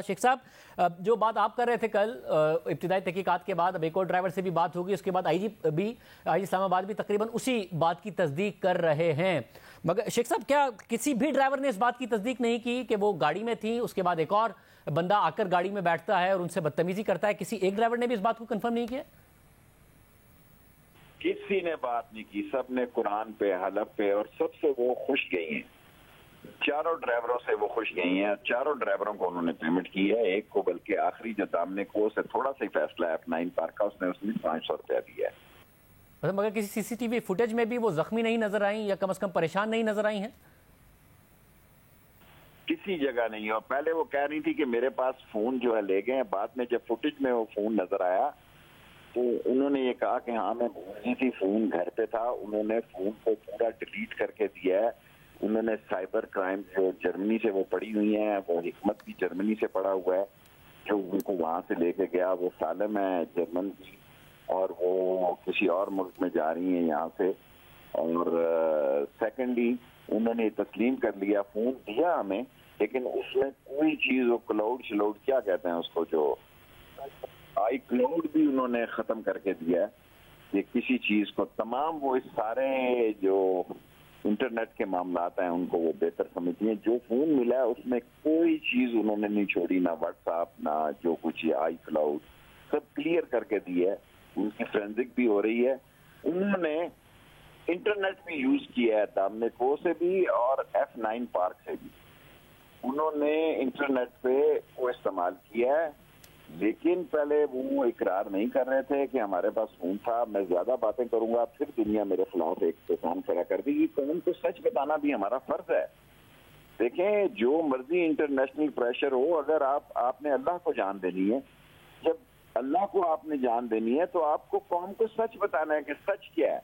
शेख साहब, जो बात आप कर रहे थे कल इब्तिदाई तहकीकात के बाद, अब एक और ड्राइवर से भी बात होगी, उसके बाद आईजी इस्लामाबाद भी तकरीबन उसी बात की तस्दीक कर रहे हैं। मगर शेख साहब, क्या किसी भी ड्राइवर ने इस बात की तस्दीक नहीं की कि वो गाड़ी में थी, उसके बाद एक और बंदा आकर गाड़ी में बैठता है और उनसे बदतमीजी करता है? किसी एक ड्राइवर ने भी इस बात को कंफर्म नहीं किया? किसी ने बात नहीं की, सब ने कुरान पे, हलफ पे, और सबसे वो खुश गई हैं। चारों ड्राइवरों से वो खुश गई हैं। चारों ड्राइवरों को उन्होंने पेमेंट की है। एक को बल्कि आखिरी जो दामने को से थोड़ा सा ही फैसला है F9 पार्क का, उसने 500 रुपया दिया है। मगर किसी सीसीटीवी फुटेज में भी वो जख्मी नहीं नजर आई, या कम से कम परेशान नहीं नजर आई हैं? किसी जगह नहीं। और पहले वो कह रही थी कि मेरे पास फोन जो है ले गए हैं। बाद में जब फुटेज में वो फोन नजर आया तो उन्होंने ये कहा कि हाँ मैं भूल गई थी, फोन घर पे था। उन्होंने फोन को पूरा डिलीट करके दिया है। उन्होंने साइबर क्राइम जो जर्मनी से वो पड़ी हुई हैं, वो हिकमत भी जर्मनी से पड़ा हुआ है, जो उनको वहाँ से लेके गया। वो सालम है जर्मन की, और वो किसी और मुल्क में जा रही हैं यहाँ से। और सेकेंडली उन्होंने तस्लीम कर लिया, फोन दिया हमें, लेकिन उसमें कोई चीज़, वो क्लाउड क्या कहते हैं उसको, जो आई क्लाउड भी उन्होंने ख़त्म करके दिया है। ये किसी चीज़ को तमाम वो इस सारे जो इंटरनेट के मामलात हैं उनको वो बेहतर समझती हैं। जो फोन मिला है उसमें कोई चीज उन्होंने नहीं छोड़ी, ना व्हाट्सएप, ना जो कुछ आई क्लाउड, सब क्लियर करके दी है। उनकी फोरेंसिक भी हो रही है। उन्होंने इंटरनेट भी यूज किया है, दामने को से भी और F9 पार्क से भी उन्होंने इंटरनेट पे वो इस्तेमाल किया है। लेकिन पहले वो इकरार नहीं कर रहे थे कि हमारे पास फोन था। मैं ज्यादा बातें करूंगा फिर दुनिया मेरे खिलाफ एक तूफान खड़ा कर देगी। तो उनको सच बताना भी हमारा फर्ज है। देखें, जो मर्जी इंटरनेशनल प्रेशर हो, अगर आपने अल्लाह को जान देनी है, जब अल्लाह को आपने जान देनी है तो आपको कौम को सच बताना है कि सच क्या है।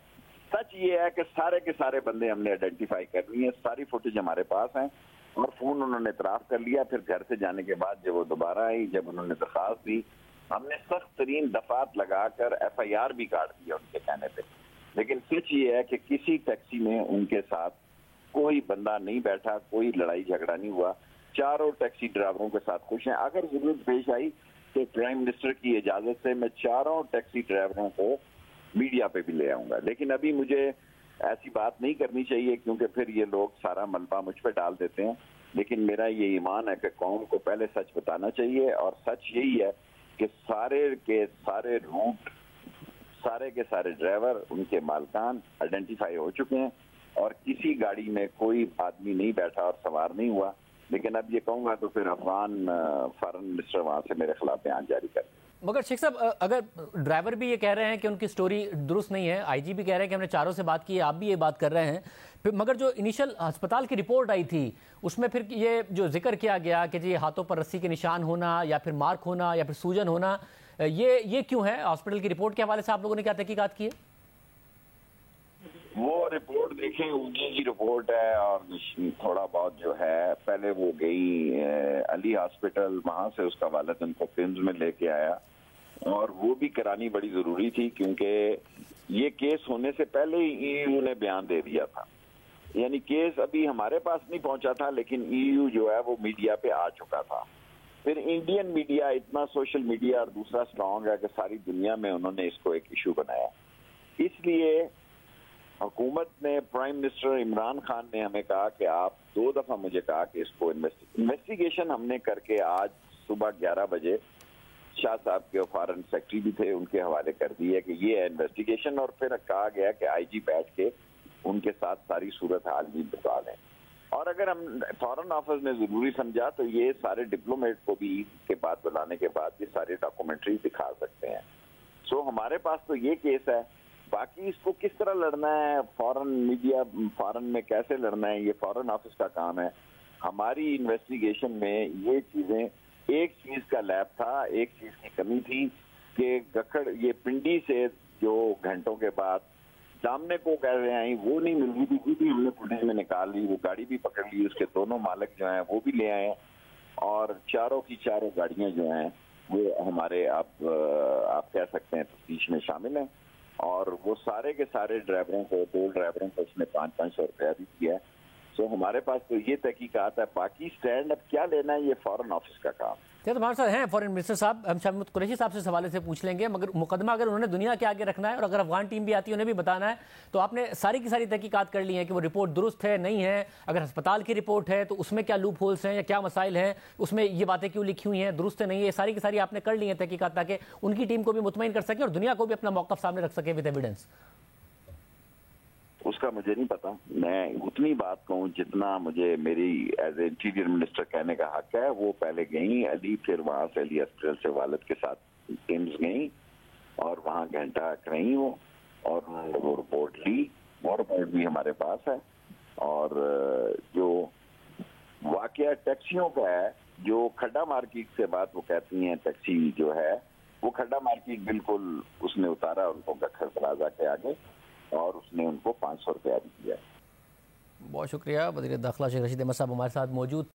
सच ये है कि सारे के सारे बंदे हमने आइडेंटिफाई कर लिए, सारी फुटेज हमारे पास है, और फोन उन्होंने इतराफ कर लिया। फिर घर से जाने के बाद जब वो दोबारा आई, जब उन्होंने दरखास्त दी, हमने सख्त तरीन दफात लगाकर FIR भी काट दिया उनके कहने पे। लेकिन सच ये है कि किसी टैक्सी में उनके साथ कोई बंदा नहीं बैठा, कोई लड़ाई झगड़ा नहीं हुआ। चारों टैक्सी ड्राइवरों के साथ खुश हैं। अगर जरूरत पेश आई तो प्राइम मिनिस्टर की इजाजत से मैं चारों टैक्सी ड्राइवरों को मीडिया पे भी ले आऊंगा। लेकिन अभी मुझे ऐसी बात नहीं करनी चाहिए, क्योंकि फिर ये लोग सारा मलबा मुझ पे डाल देते हैं। लेकिन मेरा ये ईमान है कि कौम को पहले सच बताना चाहिए, और सच यही है कि सारे के सारे रूट, सारे के सारे ड्राइवर, उनके मालकान आइडेंटिफाई हो चुके हैं, और किसी गाड़ी में कोई आदमी नहीं बैठा और सवार नहीं हुआ। लेकिन अब ये कहूँगा तो फिर अफगान फॉरेन मिनिस्टर वहाँ से मेरे खिलाफ बयान जारी कर। मगर शेख साहब, अगर ड्राइवर भी ये कह रहे हैं कि उनकी स्टोरी दुरुस्त नहीं है, आईजी भी कह रहे हैं कि हमने चारों से बात की है, आप भी ये बात कर रहे हैं, फिर मगर जो इनिशियल अस्पताल की रिपोर्ट आई थी उसमें फिर ये जो जिक्र किया गया कि जी हाथों पर रस्सी के निशान होना, या फिर मार्क होना, या फिर सूजन होना, ये क्यों है? हॉस्पिटल की रिपोर्ट के हवाले से आप लोगों ने क्या तहकीकात की है? वो रिपोर्ट देखें, उनकी की रिपोर्ट है, और थोड़ा बहुत जो है, पहले वो गई अली हॉस्पिटल, वहां से उसका वालिद उनको पिम्स में लेके आया, और वो भी करानी बड़ी जरूरी थी, क्योंकि ये केस होने से पहले ही EU ने बयान दे दिया था। यानी केस अभी हमारे पास नहीं पहुंचा था, लेकिन EU जो है वो मीडिया पे आ चुका था। फिर इंडियन मीडिया इतना, सोशल मीडिया और दूसरा स्ट्रांग है कि सारी दुनिया में उन्होंने इसको एक इशू बनाया। इसलिए हुकूमत ने, प्राइम मिनिस्टर इमरान खान ने हमें कहा कि आप 2 दफा मुझे कहा कि इसको इन्वेस्टिगेशन हमने करके आज सुबह 11 बजे शाह साहब के फॉरेन सेक्रेटरी भी थे, उनके हवाले कर दी है कि ये है इन्वेस्टिगेशन। और फिर कहा गया कि IG बैठ के उनके साथ सारी सूरत हाल भी बता दें। और अगर हम फॉरेन ऑफिस ने जरूरी समझा तो ये सारे डिप्लोमेट को भी के बाद बुलाने के बाद ये सारे डॉक्यूमेंट्री दिखा सकते हैं। सो हमारे पास तो ये केस है। बाकी इसको किस तरह लड़ना है, फॉरेन मीडिया, फॉरेन में कैसे लड़ना है, ये फॉरेन ऑफिस का काम है। हमारी इन्वेस्टिगेशन में ये चीजें, एक चीज का लैब था, एक चीज की कमी थी कि गखड़, ये पिंडी से जो घंटों के बाद सामने को कह रहे हैं वो नहीं मिल रही थी, वो भी हमने फुटेज में निकाल ली, वो गाड़ी भी पकड़ ली, उसके दोनों मालिक जो हैं वो भी ले आए, और चारों की चारों गाड़ियां जो हैं वो हमारे आप कह सकते हैं तफ्तीश में शामिल हैं। और वो सारे के सारे ड्राइवरों को, 2 ड्राइवरों को उसने 500 रुपया भी किया है। सो हमारे पास तो ये तहकीकात है। बाकी स्टैंड अब क्या लेना है, ये फॉरेन ऑफिस का काम है। तो हमारे साथ हैं फॉरेन मिनिस्टर साहब, हम शाह महमूद कुरैशी साहब से इस हवाले से पूछ लेंगे। मगर मुकदमा अगर उन्होंने दुनिया के आगे रखना है और अगर अफगान टीम भी आती है उन्हें भी बताना है, तो आपने सारी की सारी तहकीकात कर ली है कि वो रिपोर्ट दुरुस्त है नहीं है, अगर अस्पताल की रिपोर्ट है तो उसमें क्या लूप होल्स हैं या क्या मसाइल हैं, उसमें ये बातें क्यों लिखी हुई हैं, दुरुस्त है नहीं है, ये सारी की सारी आपने कर ली है तहकीकात, ताकि उनकी टीम को भी मुतमईन कर सके और दुनिया को भी अपना मौक़िफ़ सामने रख सके विद एविडेंस। उसका मुझे नहीं पता, मैं उतनी बात कहूँ जितना मुझे मेरी एज ए इंटीरियर मिनिस्टर कहने का हक है। वो पहले गई अली, फिर वहाँ से अली हॉस्पिटल से वालिद के साथ एम्स गई और वहाँ घंटा रही वो, और उन्होंने वो रिपोर्ट ली। वो रिपोर्ट भी हमारे पास है। और जो वाकया टैक्सियों का है, जो खड्डा मार्केट से बात वो कहती हैं, टैक्सी जो है वो खड्डा मार्केट बिल्कुल उसने उतारा उनको गखर प्लाजा के आगे और उसने उनको 500 रुपया भी दिया। बहुत शुक्रिया। वज़ीर दाखिला शेख रशीद अहमद साहब हमारे साथ मौजूद